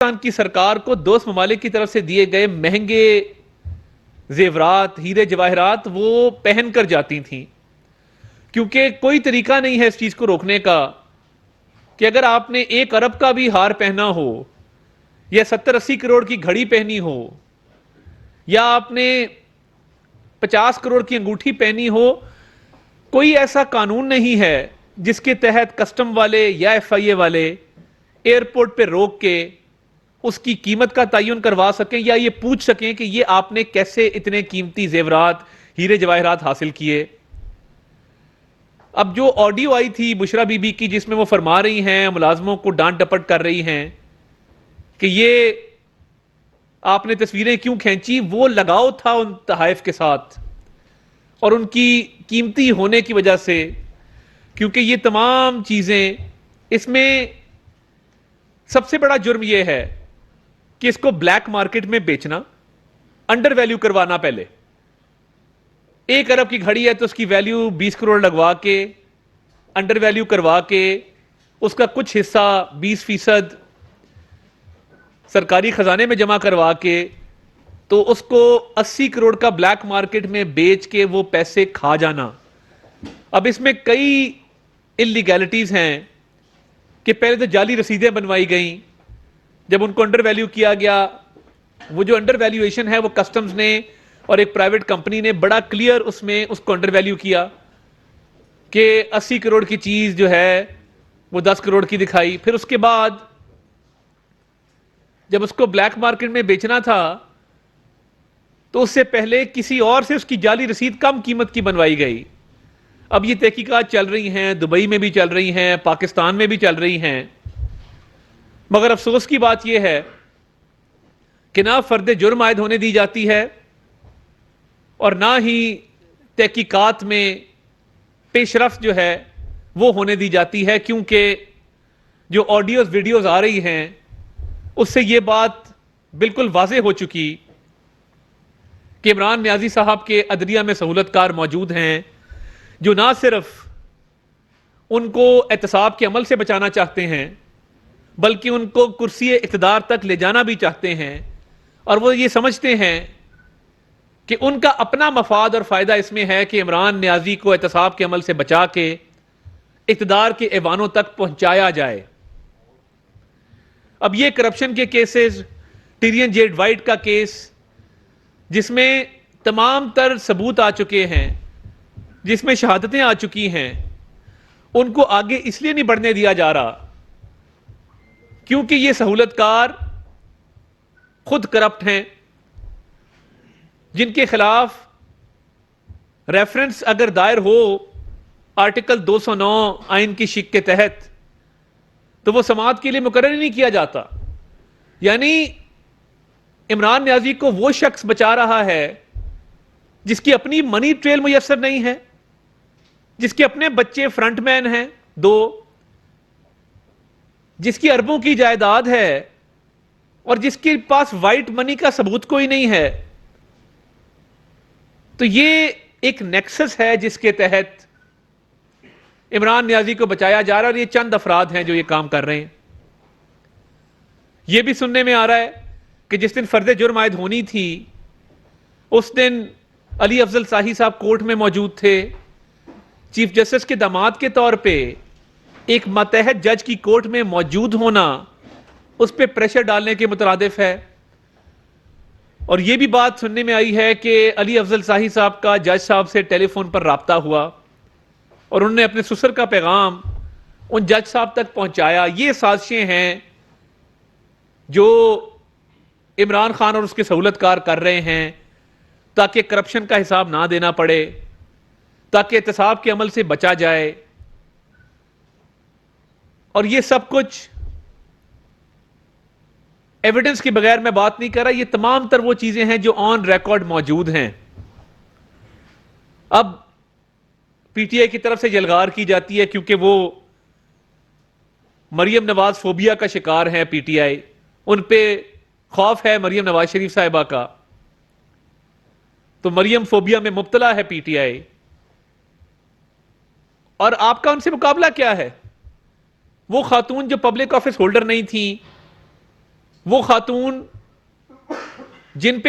پاکستان کی سرکار کو دوست ممالک کی طرف سے دیے گئے مہنگے زیورات، ہیرے جواہرات وہ پہن کر جاتی تھیں، کیونکہ کوئی طریقہ نہیں ہے اس چیز کو روکنے کا کہ اگر آپ نے 1 ارب کا بھی ہار پہنا ہو یا 70-80 کروڑ کی گھڑی پہنی ہو یا آپ نے 50 کروڑ کی انگوٹھی پہنی ہو، کوئی ایسا قانون نہیں ہے جس کے تحت کسٹم والے یا FIA والے ایئرپورٹ پہ روک کے اس کی قیمت کا تعین کروا سکیں یا یہ پوچھ سکیں کہ یہ آپ نے کیسے اتنے قیمتی زیورات، ہیرے جواہرات حاصل کیے۔ اب جو آڈیو آئی تھی بشرا بی بی کی، جس میں وہ فرما رہی ہیں، ملازموں کو ڈانٹ ڈپٹ کر رہی ہیں کہ یہ آپ نے تصویریں کیوں کھینچی، وہ لگاؤ تھا ان تحائف کے ساتھ اور ان کی قیمتی ہونے کی وجہ سے، کیونکہ یہ تمام چیزیں، اس میں سب سے بڑا جرم یہ ہے کہ اس کو بلیک مارکیٹ میں بیچنا، انڈر ویلیو کروانا۔ پہلے 1 ارب کی گھڑی ہے تو اس کی ویلیو 20 کروڑ لگوا کے، انڈر ویلیو کروا کے، اس کا کچھ حصہ 20% سرکاری خزانے میں جمع کروا کے، تو اس کو 80 کروڑ کا بلیک مارکیٹ میں بیچ کے وہ پیسے کھا جانا۔ اب اس میں کئی انلیگیلٹیز ہیں کہ پہلے تو جعلی رسیدیں بنوائی گئیں، جب ان کو انڈر ویلیو کیا گیا، وہ جو انڈر ویلیویشن ہے وہ کسٹمز نے اور ایک پرائیویٹ کمپنی نے بڑا کلیئر اس میں اس کو انڈر ویلیو کیا کہ 80 کروڑ کی چیز جو ہے وہ 10 کروڑ کی دکھائی۔ پھر اس کے بعد جب اس کو بلیک مارکیٹ میں بیچنا تھا تو اس سے پہلے کسی اور سے اس کی جعلی رسید کم قیمت کی بنوائی گئی۔ اب یہ تحقیقات چل رہی ہیں، دبئی میں بھی چل رہی ہیں، پاکستان میں بھی چل رہی ہیں، مگر افسوس کی بات یہ ہے کہ نہ فرد جرم عائد ہونے دی جاتی ہے اور نہ ہی تحقیقات میں پیش رفت جو ہے وہ ہونے دی جاتی ہے، کیونکہ جو آڈیوز ویڈیوز آ رہی ہیں اس سے یہ بات بالکل واضح ہو چکی کہ عمران نیازی صاحب کے عدلیہ میں سہولت کار موجود ہیں جو نہ صرف ان کو احتساب کے عمل سے بچانا چاہتے ہیں بلکہ ان کو کرسی اقتدار تک لے جانا بھی چاہتے ہیں، اور وہ یہ سمجھتے ہیں کہ ان کا اپنا مفاد اور فائدہ اس میں ہے کہ عمران نیازی کو احتساب کے عمل سے بچا کے اقتدار کے ایوانوں تک پہنچایا جائے۔ اب یہ کرپشن کے کیسز، ٹیرین جیڈ وائٹ کا کیس، جس میں تمام تر ثبوت آ چکے ہیں، جس میں شہادتیں آ چکی ہیں، ان کو آگے اس لیے نہیں بڑھنے دیا جا رہا کیونکہ یہ سہولت کار خود کرپٹ ہیں، جن کے خلاف ریفرنس اگر دائر ہو آرٹیکل 209 آئین کی شق کے تحت تو وہ سماعت کے لیے مقرر ہی نہیں کیا جاتا۔ یعنی عمران نیازی کو وہ شخص بچا رہا ہے جس کی اپنی منی ٹریل میسر نہیں ہے، جس کے اپنے بچے فرنٹ مین ہیں 2، جس کی اربوں کی جائیداد ہے اور جس کے پاس وائٹ منی کا ثبوت کوئی نہیں ہے۔ تو یہ ایک نیکسس ہے جس کے تحت عمران نیازی کو بچایا جا رہا ہے، اور یہ چند افراد ہیں جو یہ کام کر رہے ہیں۔ یہ بھی سننے میں آ رہا ہے کہ جس دن فرد جرم عائد ہونی تھی اس دن علی افضل شاہی صاحب کورٹ میں موجود تھے، چیف جسٹس کے داماد کے طور پہ ایک ماتحت جج کی کورٹ میں موجود ہونا اس پہ پریشر ڈالنے کے مترادف ہے۔ اور یہ بھی بات سننے میں آئی ہے کہ علی افضل شاہی صاحب کا جج صاحب سے ٹیلی فون پر رابطہ ہوا اور انہوں نے اپنے سسر کا پیغام ان جج صاحب تک پہنچایا۔ یہ سازشیں ہیں جو عمران خان اور اس کے سہولت کار کر رہے ہیں تاکہ کرپشن کا حساب نہ دینا پڑے، تاکہ احتساب کے عمل سے بچا جائے۔ اور یہ سب کچھ ایویڈنس کے بغیر میں بات نہیں کر رہا، یہ تمام تر وہ چیزیں ہیں جو آن ریکارڈ موجود ہیں۔ اب پی ٹی آئی کی طرف سے جلغار کی جاتی ہے کیونکہ وہ مریم نواز فوبیا کا شکار ہے، پی ٹی آئی ان پہ خوف ہے مریم نواز شریف صاحبہ کا، تو مریم فوبیا میں مبتلا ہے پی ٹی آئی۔ اور آپ کا ان سے مقابلہ کیا ہے؟ وہ خاتون جو پبلک آفس ہولڈر نہیں تھیں، وہ خاتون جن پہ